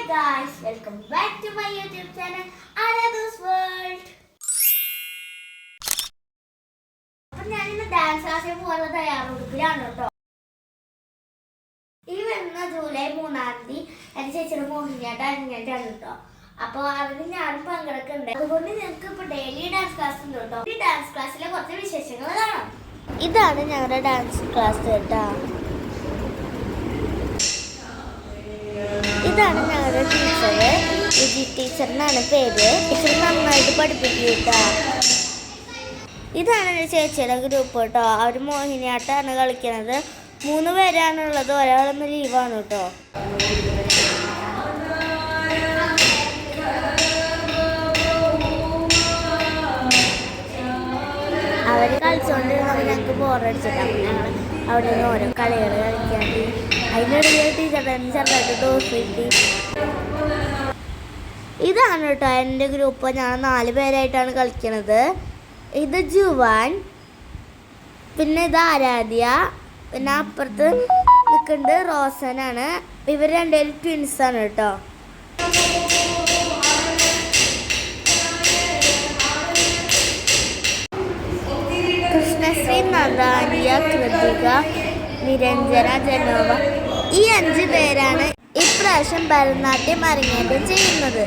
guys, welcome back to my YouTube channel Another's World. അപ്പോൾ ഞാൻ ഇന്ന് ഡാൻസ് ക്ലാസ്സിൽ പോകാനുള്ള തയ്യാറെടുപ്പിലാണ് കേട്ടോ. ഈ വരുന്ന ജൂലൈ 3-ാം തീയതി എൻ്റെ ചേച്ചിയുടെ മോഹിനിയാട്ടം അരങ്ങേറ്റാണ് കേട്ടോ. അപ്പോൾ അതിന് ഞാനും പങ്കെടുക്കുന്നുണ്ട്. അതുകൊണ്ട് ഞങ്ങൾക്ക് ഇപ്പോൾ ഡെയിലി ഡാൻസ് ക്ലാസ് ഉണ്ട് കേട്ടോ. ഈ ഡാൻസ് ക്ലാസ്സിലെ കുറച്ച് വിശേഷങ്ങൾ കാണാം. ഇതാണ് ഞങ്ങളുടെ ഡാൻസ് ക്ലാസ് കേട്ടോ. ഇതാണ് ഞങ്ങളുടെ ടീച്ചർ, വിജി ടീച്ചർ എന്നാണ് പേര്. ടീച്ചർ നന്നായിട്ട് പഠിപ്പിക്കും കേട്ടോ. ഇതാണ് എൻ്റെ ചേച്ചിയുടെ ഗ്രൂപ്പ് കേട്ടോ. അവർ മോഹിനിയാട്ടമാണ് കളിക്കുന്നത്. 3 പേരാണുള്ളത്, ഒരാളൊന്ന് ലീവാണ് കേട്ടോ. അവർ കളിച്ചുകൊണ്ടിരുന്നപ്പോൾ ഞങ്ങൾക്ക് ബോറടിച്ചിട്ടാണ് ഞങ്ങൾ അവിടെ നിന്ന് ഓരോ കളികൾ കളിക്കാണ്ട് അതിനിടയിൽ ടീച്ചറുടെ ചെറുതായിട്ട് ഡോസ് കിട്ടി. ഇതാണ് കേട്ടോ എൻ്റെ ഗ്രൂപ്പ്. ഞാൻ 4 പേരായിട്ടാണ് കളിക്കണത്. ഇത് ജുവാൻ, പിന്നെ ഇത് ആരാധ്യ, പിന്നെ അപ്പുറത്ത് നിൽക്കുന്നത് റോസനാണ്. ഇവർ രണ്ടുപേരും ട്വിൻസാണ് കേട്ടോ. കൃഷ്ണശ്രീ, നദാനിയ, കൃതിക, നിരഞ്ജന, ജനോവ, ഈ 5 പേരാണ് ഇപ്രാവശ്യം ഭരതനാട്യം അരങ്ങേറ്റം ചെയ്യുന്നത്.